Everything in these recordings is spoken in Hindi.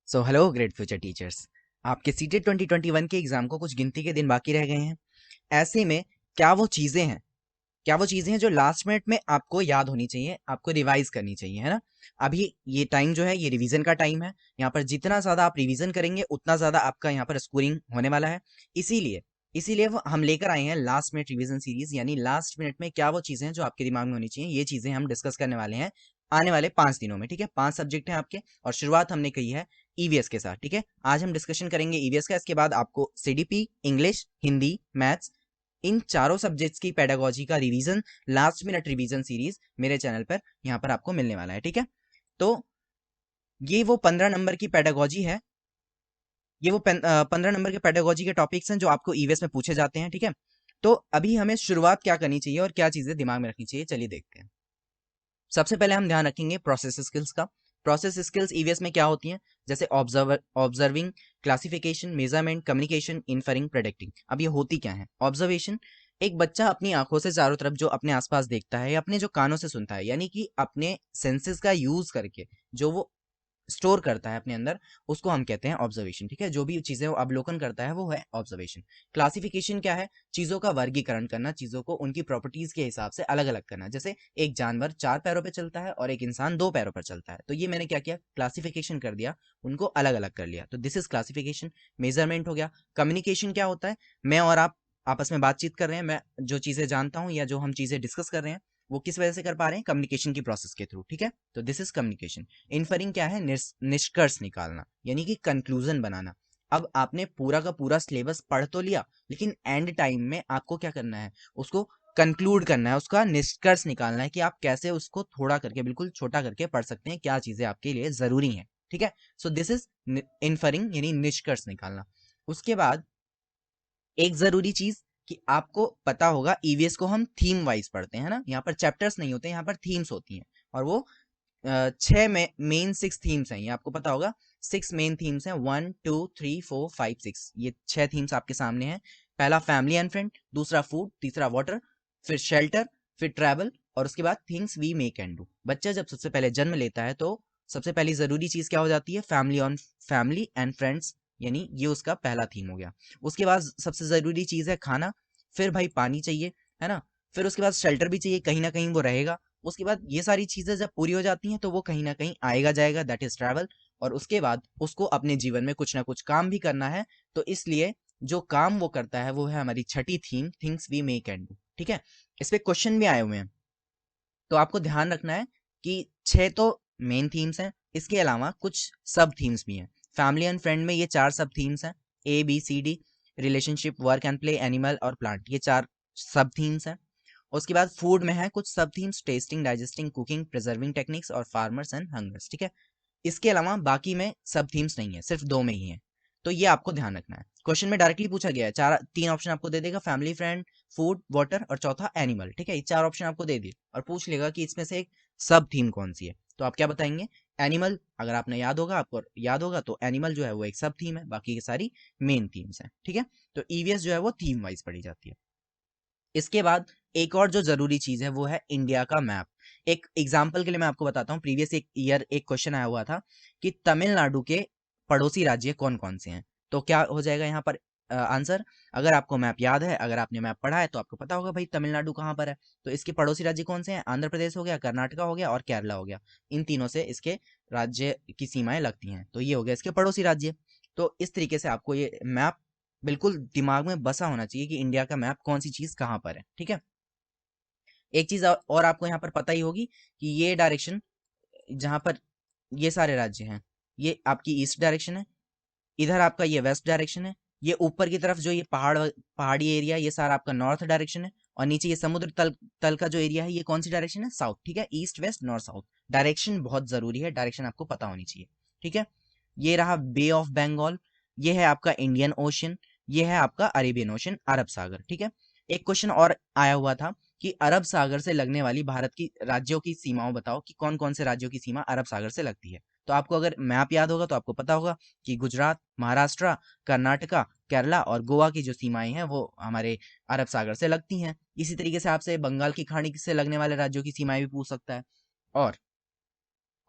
So hello great future teachers. आपके सीटेट 2021 के एग्जाम को कुछ गिनती के दिन बाकी रह गए हैं। ऐसे में क्या वो चीजें हैं जो लास्ट मिनट में आपको याद होनी चाहिए, आपको रिवाइज करनी चाहिए, है ना। अभी ये टाइम जो है ये रिवीजन का टाइम है। यहाँ पर जितना ज्यादा आप रिवीजन करेंगे उतना ज्यादा आपका यहाँ पर स्कोरिंग होने वाला है। इसीलिए इसीलिए हम लेकर आए हैं लास्ट मिनट रिवीजन सीरीज, यानी लास्ट मिनट में क्या वो चीजें हैं जो आपके दिमाग में होनी चाहिए, ये चीजें हम डिस्कस करने वाले हैं आने वाले 5 दिनों में। ठीक है, 5 सब्जेक्ट हैं आपके और शुरुआत हमने की है ईवीएस के साथ। ठीक है, आज हम डिस्कशन करेंगे ईवीएस का। इसके बाद आपको सीडीपी, इंग्लिश, हिंदी, मैथ्स, इन चारों सब्जेक्ट्स की पेडागोजी का revision, last minute revision series मेरे चैनल पर यहाँ पर आपको मिलने वाला है। ठीक है, तो ये वो 15 नंबर की पेडागोजी है। ये वो 15 नंबर के पेडागोजी के टॉपिक्स हैं जो आपको ईवीएस में पूछे जाते हैं। ठीक है, तो अभी हमें शुरुआत क्या करनी चाहिए और क्या चीजें दिमाग में रखनी चाहिए, चलिए देखते हैं। सबसे पहले हम ध्यान रखेंगे प्रोसेस स्किल्स का। प्रोसेस स्किल्स ईवीएस में क्या होती हैं, जैसे observing, classification, measurement, communication, inferring, predicting. अब ये होती क्या है? ऑब्जर्वेशन, एक बच्चा अपनी आंखों से चारों तरफ जो अपने आसपास देखता है या अपने जो कानों से सुनता है, यानी कि अपने सेंसेस का यूज करके जो वो स्टोर करता है अपने अंदर, उसको हम कहते हैं ऑब्जर्वेशन। ठीक है, जो भी चीजें वो अवलोकन करता है वो है ऑब्जर्वेशन। क्लासिफिकेशन क्या है? चीजों का वर्गीकरण करना, चीजों को उनकी प्रॉपर्टीज के हिसाब से अलग अलग करना। जैसे एक जानवर 4 पैरों पे चलता है और एक इंसान 2 पैरों पर चलता है, तो ये मैंने क्या किया, क्लासिफिकेशन कर दिया, उनको अलग अलग कर लिया, तो दिस इज क्लासिफिकेशन। मेजरमेंट हो गया। कम्युनिकेशन क्या होता है? मैं और आप आपस में बातचीत कर रहे हैं, मैं जो चीजें जानता हूँ या जो हम चीजें डिस्कस कर रहे हैं वो किस वजह से कर पा रहे हैं? कम्युनिकेशन की प्रोसेस के थ्रू। ठीक है, तो दिस इज कम्युनिकेशन। इन्फरिंग क्या है? निष्कर्ष निकालना, यानी कि कंक्लूजन बनाना। अब आपने पूरा का पूरा सिलेबस पढ़ तो लिया, लेकिन एंड टाइम में आपको क्या करना है? उसको कंक्लूड करना है, उसका निष्कर्ष निकालना है कि आप कैसे उसको थोड़ा करके, बिल्कुल छोटा करके पढ़ सकते हैं, क्या चीजें आपके लिए जरूरी हैं। ठीक है, सो दिस इज इन्फरिंग, यानी निष्कर्ष निकालना। उसके बाद एक जरूरी चीज कि आपको पता होगा, ईवीएस को हम थीम वाइज पढ़ते हैं ना, यहाँ पर चैप्टर्स नहीं होते, यहाँ पर थीम्स होती हैं। और वो 6 मेन 6 थीम्स हैं, ये आपको पता होगा। 6 मेन थीम्स हैं, 1 2 3 4 5 6, ये 6 थीम्स आपके सामने हैं। पहला फैमिली एंड फ्रेंड, दूसरा फूड, तीसरा वाटर, फिर शेल्टर, फिर ट्रैवल, और उसके बाद things we make and do. बच्चा जब सबसे पहले जन्म लेता है तो सबसे पहली जरूरी चीज क्या हो जाती है? फैमिली एंड फ्रेंड्स, यानी ये उसका पहला थीम हो गया। उसके बाद सबसे जरूरी चीज है खाना, फिर भाई पानी चाहिए, है ना, फिर उसके बाद शेल्टर भी चाहिए, कहीं ना कहीं वो रहेगा। उसके बाद ये सारी चीजें जब पूरी हो जाती हैं तो वो कहीं ना कहीं आएगा जाएगा, दैट इज ट्रैवल। और उसके बाद उसको अपने जीवन में कुछ ना कुछ काम भी करना है, तो इसलिए जो काम वो करता है वो है हमारी छठी theme, things we make and do. ठीक है, इस पे क्वेश्चन भी आए हुए हैं, तो आपको ध्यान रखना है कि 6 तो मेन थीम्स हैं, इसके अलावा कुछ सब थीम्स भी हैं। फैमिली एंड फ्रेंड में ये 4 सब थीम्स हैं, ABCD, relationship, work and play, animal और प्लांट, ये 4 सब थीम्स हैं। उसके बाद फूड में है कुछ सब themes, testing, digesting, cooking, preserving techniques और फार्मर्स एंड हंगर्स। ठीक है, इसके अलावा बाकी में सब थीम्स नहीं है, सिर्फ 2 में ही है, तो ये आपको ध्यान रखना है। क्वेश्चन में डायरेक्टली पूछा गया है, 3 ऑप्शन आपको दे देगा, फैमिली, फ्रेंड, फूड, वाटर और चौथा एनिमल। ठीक है, ये 4 ऑप्शन आपको दे दिए और पूछ लेगा कि इसमें से एक सब थीम कौन सी है, तो आप क्या बताएंगे? एनिमल। अगर आपने याद होगा, आपको याद होगा, तो एनिमल जो है वो एक सब थीम है, बाकी की सारी मेन थीम्स हैं। ठीक है, तो ईवीएस जो है वो थीम वाइज पढ़ी जाती है। इसके बाद एक और जो जरूरी चीज है वो है इंडिया का मैप। एक एग्जाम्पल के लिए मैं आपको बताता हूँ, प्रीवियस एक ईयर एक क्वेश्चन आया हुआ था कि तमिलनाडु के पड़ोसी राज्य कौन कौन से हैं, तो क्या हो जाएगा यहाँ पर आंसर? अगर आपको मैप याद है, अगर आपने मैप पढ़ा है, तो आपको पता होगा भाई तमिलनाडु कहाँ पर है। तो इसके पड़ोसी राज्य कौन से हैं? आंध्र प्रदेश हो गया, कर्नाटका हो गया और केरला हो गया। इन तीनों से इसके राज्य की सीमाएं लगती हैं, तो ये हो गया इसके पड़ोसी राज्य। तो इस तरीके से आपको ये मैप बिल्कुल दिमाग में बसा होना चाहिए कि इंडिया का मैप कौन सी चीज कहाँ पर है। ठीक है, एक चीज और आपको यहाँ पर पता ही होगी कि ये डायरेक्शन जहां पर ये सारे राज्य हैं, ये आपकी ईस्ट डायरेक्शन है, इधर आपका ये वेस्ट डायरेक्शन है, ये ऊपर की तरफ जो ये पहाड़ी एरिया, ये सारा आपका नॉर्थ डायरेक्शन है, और नीचे ये समुद्र तल तल का जो एरिया है, ये कौन सी डायरेक्शन है? साउथ। ठीक है, east west north south, direction बहुत जरूरी है, डायरेक्शन आपको पता होनी चाहिए। ठीक है, ये रहा बे ऑफ बंगाल, ये है आपका इंडियन ओशन, ये है आपका अरेबियन ओशन, अरब सागर। ठीक है, एक क्वेश्चन और आया हुआ था कि अरब सागर से लगने वाली भारत की राज्यों की सीमाओं बताओ कि कौन कौन से राज्यों की सीमा अरब सागर से लगती है। तो आपको अगर मैप याद होगा तो आपको पता होगा कि गुजरात, महाराष्ट्र, कर्नाटका, केरला और गोवा की जो सीमाएं हैं वो हमारे अरब सागर से लगती हैं। इसी तरीके से आपसे बंगाल की खाड़ी से लगने वाले राज्यों की सीमाएं भी पूछ सकता है। और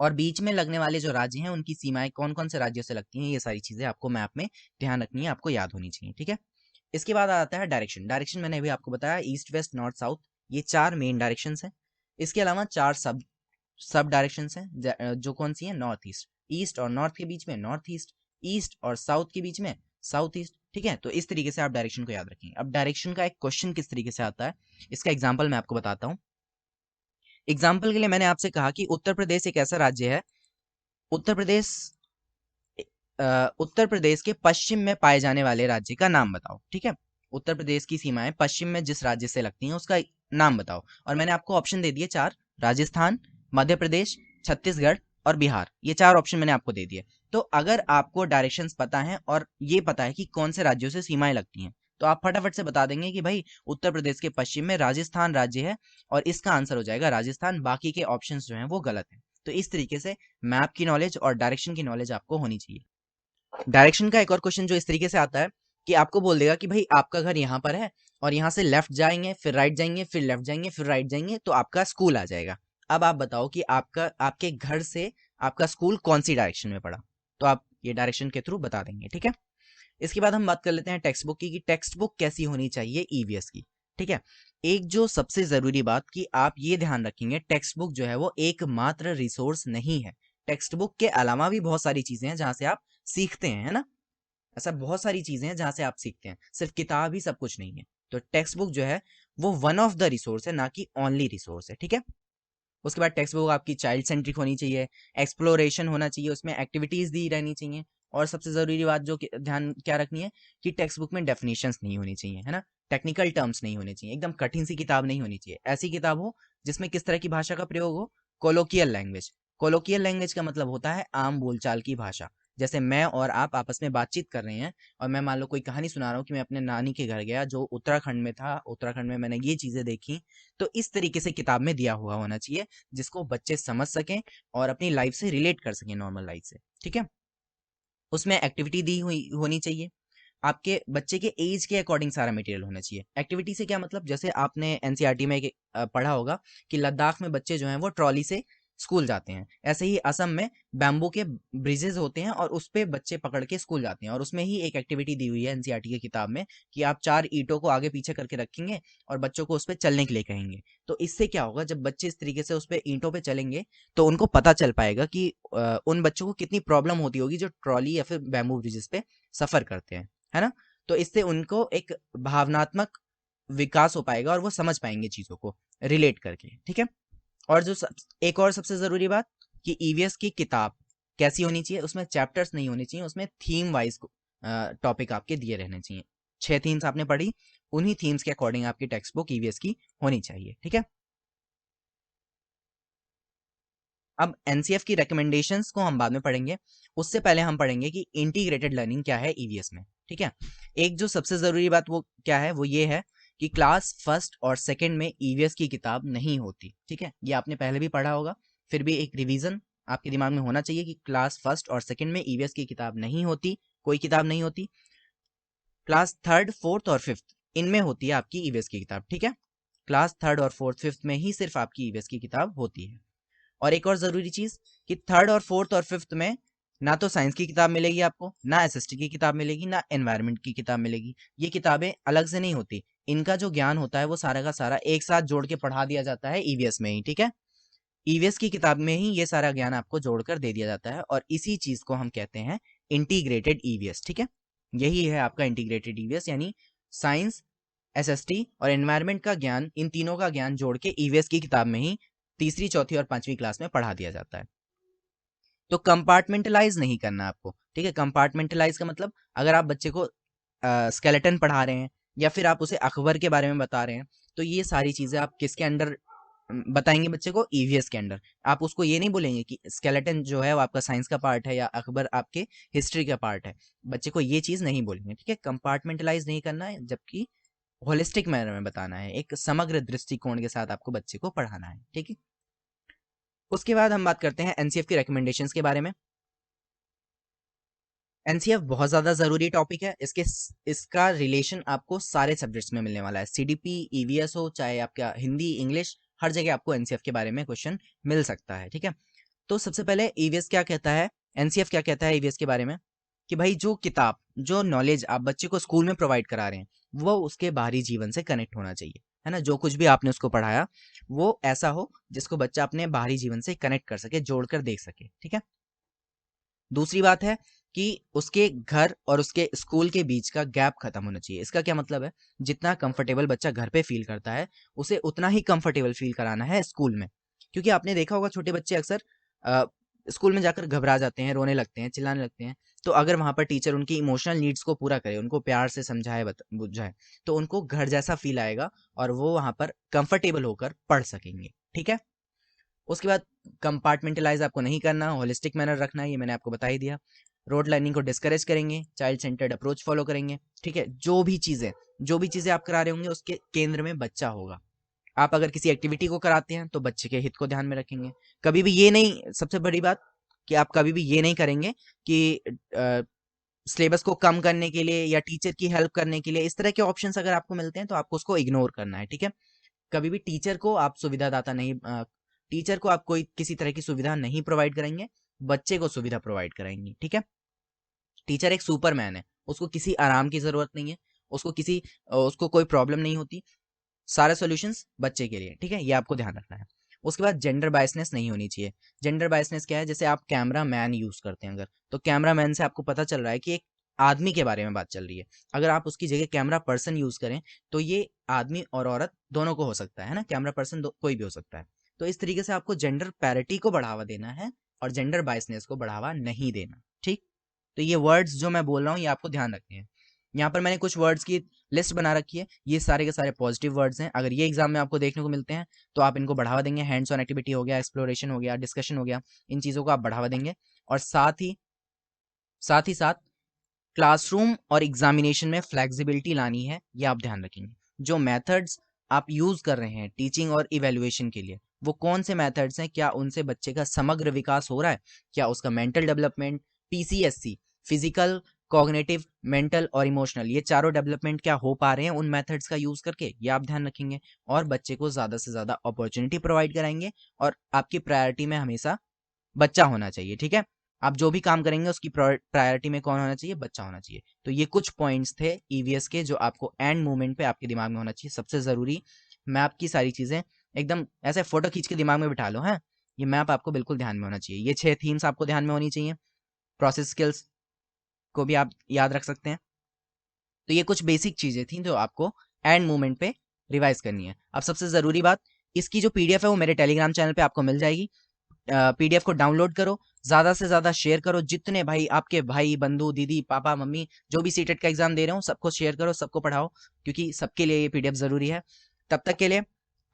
और बीच में लगने वाले जो राज्य हैं उनकी सीमाएं कौन कौन से राज्यों से लगती हैं, ये सारी चीजें आपको मैप में ध्यान रखनी है, आपको याद होनी चाहिए। ठीक है, इसके बाद आता है डायरेक्शन। डायरेक्शन मैंने अभी आपको बताया, ईस्ट वेस्ट नॉर्थ साउथ, ये 4 मेन डायरेक्शन है। इसके अलावा 4 सब सब डायरेक्शन है, जो कौन सी है, नॉर्थ ईस्ट, ईस्ट और नॉर्थ के बीच में नॉर्थ ईस्ट, ईस्ट और साउथ के बीच में साउथ ईस्ट। ठीक है, तो इस तरीके से आप डायरेक्शन को याद रखेंगे। अब डायरेक्शन का एक क्वेश्चन किस तरीके से आता है, इसका एग्जाम्पल मैं आपको बताता हूँ। एग्जाम्पल के लिए मैंने आपसे कहा कि उत्तर प्रदेश एक ऐसा राज्य है, उत्तर प्रदेश उत्तर प्रदेश के पश्चिम में पाए जाने वाले राज्य का नाम बताओ। ठीक है, उत्तर प्रदेश की सीमाएं पश्चिम में जिस राज्य से लगती हैं उसका नाम बताओ। और मैंने आपको ऑप्शन दे दिए 4, राजस्थान, मध्य प्रदेश, छत्तीसगढ़ और बिहार, ये 4 ऑप्शन मैंने आपको दे दिए। तो अगर आपको डायरेक्शंस पता है और ये पता है कि कौन से राज्यों से सीमाएं लगती हैं, तो आप फटाफट से बता देंगे कि भाई उत्तर प्रदेश के पश्चिम में राजस्थान राज्य है और इसका आंसर हो जाएगा राजस्थान, बाकी के ऑप्शंस जो हैं वो गलत हैं। तो इस तरीके से मैप की नॉलेज और डायरेक्शन की नॉलेज आपको होनी चाहिए। डायरेक्शन का एक और क्वेश्चन जो इस तरीके से आता है कि आपको बोल देगा कि भाई आपका घर यहाँ पर है और यहाँ से लेफ्ट जाएंगे, फिर राइट जाएंगे, फिर लेफ्ट जाएंगे, फिर राइट जाएंगे, तो आपका स्कूल आ जाएगा। अब आप बताओ कि आपके घर से आपका स्कूल कौन सी डायरेक्शन में पड़ा, तो आप ये डायरेक्शन के थ्रू बता देंगे। ठीक है, इसके बाद हम बात कर लेते हैं टेक्स्ट बुक की, कि टेक्स्ट बुक कैसी होनी चाहिए ईवीएस की। ठीक है, एक जो सबसे जरूरी बात कि आप ये ध्यान रखेंगे, टेक्स्ट बुक जो है वो एकमात्र रिसोर्स नहीं है। टेक्स्ट बुक के अलावा भी बहुत सारी चीजें हैं जहां से आप सीखते हैं, है ना। ऐसा बहुत सारी चीजें हैं जहां से आप सीखते हैं, सिर्फ किताब ही सब कुछ नहीं है। तो टेक्स्ट बुक जो है वो वन ऑफ द रिसोर्स है, ना कि ओनली रिसोर्स है। ठीक है, उसके बाद टेक्स्ट बुक आपकी चाइल्ड सेंट्रिक होनी चाहिए, एक्सप्लोरेशन होना चाहिए, उसमें एक्टिविटीज दी रहनी चाहिए। और सबसे जरूरी बात जो ध्यान क्या रखनी है कि टेक्स्ट बुक में डेफिनेशंस नहीं होनी चाहिए, है ना, टेक्निकल टर्म्स नहीं होने चाहिए, एकदम कठिन सी किताब नहीं होनी चाहिए। ऐसी किताब हो जिसमें किस तरह की भाषा का प्रयोग हो, कोलोकियल लैंग्वेज। कोलोकियल लैंग्वेज का मतलब होता है आम बोलचाल की भाषा। जैसे मैं और आप आपस में बातचीत कर रहे हैं और मैं मान लो कोई कहानी सुना रहा हूँ कि मैं अपने नानी के घर गया जो उत्तराखंड में था, उत्तराखंड में मैंने ये चीजें देखी, तो इस तरीके से किताब में दिया हुआ होना चाहिए जिसको बच्चे समझ सकें और अपनी लाइफ से रिलेट कर सकें, नॉर्मल लाइफ से। ठीक है, उसमें एक्टिविटी दी हुई होनी चाहिए, आपके बच्चे के एज के अकॉर्डिंग सारा मटेरियल होना चाहिए। एक्टिविटी से क्या मतलब, जैसे आपने एनसीईआरटी में पढ़ा होगा कि लद्दाख में बच्चे जो हैं वो ट्रॉली से स्कूल जाते हैं, ऐसे ही असम में बैम्बू के ब्रिजेस होते हैं और उस पे बच्चे पकड़ के स्कूल जाते हैं। और उसमें ही एक एक्टिविटी दी हुई है एनसीईआरटी की किताब में कि आप 4 ईंटों को आगे पीछे करके रखेंगे और बच्चों को उस पर चलने के लिए कहेंगे। तो इससे क्या होगा, जब बच्चे इस तरीके से उस पे ईंटों पे चलेंगे तो उनको पता चल पाएगा कि उन बच्चों को कितनी प्रॉब्लम होती होगी जो ट्रॉली या फिर बैम्बू ब्रिजेस पे सफर करते हैं, है ना। तो इससे उनको एक भावनात्मक विकास हो पाएगा और वो समझ पाएंगे चीजों को रिलेट करके। ठीक है, और एक और सबसे जरूरी बात कि ईवीएस की किताब कैसी होनी चाहिए, उसमें चैप्टर्स नहीं होने चाहिए, उसमें थीम वाइज टॉपिक आपके दिए रहने चाहिए। 6 थीम्स आपने पढ़ी, उन्हीं थीम्स के अकॉर्डिंग आपकी टेक्स्ट बुक ईवीएस की होनी चाहिए। ठीक है, अब एनसीएफ की रिकमेंडेशंस को हम बाद में पढ़ेंगे, उससे पहले हम पढ़ेंगे कि इंटीग्रेटेड लर्निंग क्या है ईवीएस में। ठीक है, एक जो सबसे जरूरी बात वो क्या है, वो ये है कि क्लास फर्स्ट और सेकंड में ईवीएस की किताब नहीं होती। ठीक है, ये आपने पहले भी पढ़ा होगा, फिर भी एक रिवीजन आपके दिमाग में होना चाहिए कि क्लास फर्स्ट और सेकंड में ईवीएस की किताब नहीं होती, कोई किताब नहीं होती। क्लास थर्ड फोर्थ और फिफ्थ इनमें होती है आपकी ईवीएस की किताब। ठीक है, क्लास थर्ड और फोर्थ फिफ्थ में ही सिर्फ आपकी ईवीएस की किताब होती है। और एक और जरूरी चीज कि थर्ड और फोर्थ और फिफ्थ में ना तो साइंस की किताब मिलेगी आपको, ना एसएसटी की किताब मिलेगी, ना एनवायरनमेंट की किताब मिलेगी। ये किताबें अलग से नहीं होती, इनका जो ज्ञान होता है वो सारा का सारा एक साथ जोड़ के पढ़ा दिया जाता है ईवीएस में ही। ठीक है, ईवीएस की किताब में ही ये सारा ज्ञान आपको जोड़कर दे दिया जाता है और इसी चीज को हम कहते हैं इंटीग्रेटेड ईवीएस। ठीक है, यही है आपका इंटीग्रेटेड ईवीएस, यानी साइंस, एसएसटी और एनवायरनमेंट का ज्ञान, इन तीनों का ज्ञान जोड़ के ईवीएस की किताब में ही तीसरी चौथी और पांचवी क्लास में पढ़ा दिया जाता है। तो कंपार्टमेंटलाइज नहीं करना आपको। ठीक है, कंपार्टमेंटलाइज का मतलब अगर आप बच्चे को स्केलेटन पढ़ा रहे हैं या फिर आप उसे अकबर के बारे में बता रहे हैं, तो ये सारी चीजें आप किसके अंडर बताएंगे बच्चे को, ईवीएस के अंडर। आप उसको ये नहीं बोलेंगे कि स्केलेटन जो है वो आपका साइंस का पार्ट है या अकबर आपके हिस्ट्री का पार्ट है, बच्चे को ये चीज नहीं बोलेंगे। ठीक है, कंपार्टमेंटलाइज नहीं करना है, जबकि होलिस्टिक मैनर में बताना है, एक समग्र दृष्टिकोण के साथ आपको बच्चे को पढ़ाना है। ठीक है, उसके बाद हम बात करते हैं एनसीएफ की रिकमेंडेशंस के बारे में। एनसीएफ बहुत ज्यादा जरूरी टॉपिक है, इसका रिलेशन आपको सारे सब्जेक्ट्स में मिलने वाला है, सीडीपी ईवीएस हो चाहे आपका हिंदी इंग्लिश, हर जगह आपको एनसीएफ के बारे में क्वेश्चन मिल सकता है। ठीक है, तो सबसे पहले ईवीएस क्या कहता है, एनसीएफ क्या कहता है ईवीएस के बारे में, कि भाई जो किताब, जो नॉलेज आप बच्चे को स्कूल में प्रोवाइड करा रहे हैं वो उसके बाहरी जीवन से कनेक्ट होना चाहिए, है ना। जो कुछ भी आपने उसको पढ़ाया वो ऐसा हो जिसको बच्चा अपने बाहरी जीवन से कनेक्ट कर सके, जोड़कर देख सके, ठीक है। दूसरी बात है कि उसके घर और उसके स्कूल के बीच का गैप खत्म होना चाहिए। इसका क्या मतलब है, जितना कंफर्टेबल बच्चा घर पे फील करता है उसे उतना ही कंफर्टेबल फील कराना है स्कूल में। क्योंकि आपने देखा होगा छोटे बच्चे अक्सर स्कूल में जाकर घबरा जाते हैं, रोने लगते हैं, चिल्लाने लगते हैं। तो अगर वहां पर टीचर उनकी इमोशनल नीड्स को पूरा करे, उनको प्यार से समझाए, बुझाए, तो उनको घर जैसा फील आएगा और वो वहां पर कंफर्टेबल होकर पढ़ सकेंगे, ठीक है। उसके बाद कंपार्टमेंटलाइज आपको नहीं करना, होलिस्टिक मैनर रखना है, ये मैंने आपको बता ही दिया। रोड लर्निंग को डिस्करेज करेंगे, चाइल्ड सेंटर्ड अप्रोच फॉलो करेंगे, ठीक है। जो भी चीजें आप करा रहे होंगे उसके केंद्र में बच्चा होगा। आप अगर किसी एक्टिविटी को कराते हैं तो बच्चे के हित को ध्यान में रखेंगे। कभी भी ये नहीं, सबसे बड़ी बात कि आप कभी भी ये नहीं करेंगे कि सिलेबस को कम करने के लिए या टीचर की हेल्प करने के लिए, इस तरह के ऑप्शंस अगर आपको मिलते हैं तो आपको उसको इग्नोर करना है, ठीक है। कभी भी टीचर को आप कोई किसी तरह की सुविधा नहीं प्रोवाइड करेंगे, बच्चे को सुविधा प्रोवाइड कराएंगे, ठीक है। टीचर एक सुपरमैन है, उसको किसी आराम की जरूरत नहीं है, उसको कोई प्रॉब्लम नहीं होती, सारे सॉल्यूशंस बच्चे के लिए, ठीक है। ये आपको ध्यान रखना है। उसके बाद जेंडर बायसनेस नहीं होनी चाहिए। जेंडर बायसनेस क्या है, जैसे आप कैमरा मैन यूज करते हैं अगर, तो कैमरा मैन से आपको पता चल रहा है कि एक आदमी के बारे में बात चल रही है, अगर आप उसकी जगह कैमरा पर्सन यूज करें तो ये आदमी और औरत दोनों को हो सकता है ना, कैमरा पर्सन कोई भी हो सकता है। तो इस तरीके से आपको जेंडर पैरिटी को बढ़ावा देना है और जेंडर बायसनेस को बढ़ावा नहीं देना, ठीक। तो ये वर्ड्स जो मैं बोल रहा हूँ ये आपको ध्यान रखने हैं। यहाँ पर मैंने कुछ वर्ड्स की लिस्ट बना रखी है, ये सारे के सारे पॉजिटिव वर्ड्स हैं। अगर ये एग्जाम में आपको देखने को मिलते हैं तो आप इनको बढ़ावा देंगे। हैंड्स ऑन एक्टिविटी हो गया, एक्सप्लोरेशन हो गया, डिस्कशन हो गया, इन चीज़ों को आप बढ़ावा देंगे। और साथ ही साथ क्लासरूम और एग्जामिनेशन में फ्लेक्सिबिलिटी लानी है, ये आप ध्यान रखेंगे। जो मेथड्स आप यूज कर रहे हैं टीचिंग और इवेल्युएशन के लिए, वो कौन से मेथड्स हैं, क्या उनसे बच्चे का समग्र विकास हो रहा है, क्या उसका mental development, PCSC, physical, cognitive, mental और इमोशनल, ये चारों डेवलपमेंट क्या हो पा रहे हैं उन मेथड्स का यूज करके, ये आप ध्यान रखेंगे। और बच्चे को ज्यादा से ज्यादा अपॉर्चुनिटी प्रोवाइड कराएंगे और आपकी प्रायोरिटी में हमेशा बच्चा होना चाहिए, ठीक है। आप जो भी काम करेंगे उसकी प्रायोरिटी में कौन होना चाहिए, बच्चा होना चाहिए। तो ये कुछ पॉइंट्स थे ईवीएस के जो आपको एंड मोमेंट पे आपके दिमाग में होना चाहिए। सबसे जरूरी मैप की सारी चीजें एकदम ऐसे फोटो खींच के दिमाग में बिठा लो, है। ये मैप आपको बिल्कुल ध्यान में होना चाहिए। ये 6 थीम्स आपको ध्यान में होनी चाहिए। प्रोसेस स्किल्स को भी आप याद रख सकते हैं। तो ये कुछ बेसिक चीजें थी जो आपको एंड मोमेंट पे रिवाइज करनी है। अब सबसे जरूरी बात, इसकी जो पीडीएफ है वो मेरे टेलीग्राम चैनल पे आपको मिल जाएगी। पीडीएफ को डाउनलोड करो, ज्यादा से ज्यादा शेयर करो, जितने भाई आपके भाई बंधु दीदी पापा मम्मी जो भी सीटेट का एग्जाम दे रहे हो सबको शेयर करो, सबको पढ़ाओ, क्योंकि सबके लिए ये पीडीएफ जरूरी है। तब तक के लिए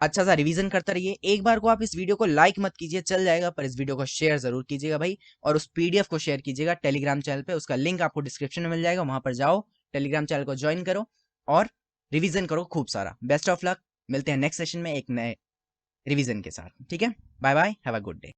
अच्छा सा रिवीजन करते रहिए। एक बार को आप इस वीडियो को लाइक मत कीजिए, चल जाएगा, पर इस वीडियो को शेयर जरूर कीजिएगा भाई। और उस पीडीएफ को शेयर कीजिएगा टेलीग्राम चैनल पे, उसका लिंक आपको डिस्क्रिप्शन में मिल जाएगा, वहां पर जाओ, टेलीग्राम चैनल को ज्वाइन करो और रिवीजन करो खूब सारा। बेस्ट ऑफ लक, मिलते हैं नेक्स्ट सेशन में एक नए रिवीजन के साथ, ठीक है। Bye bye, have a good day.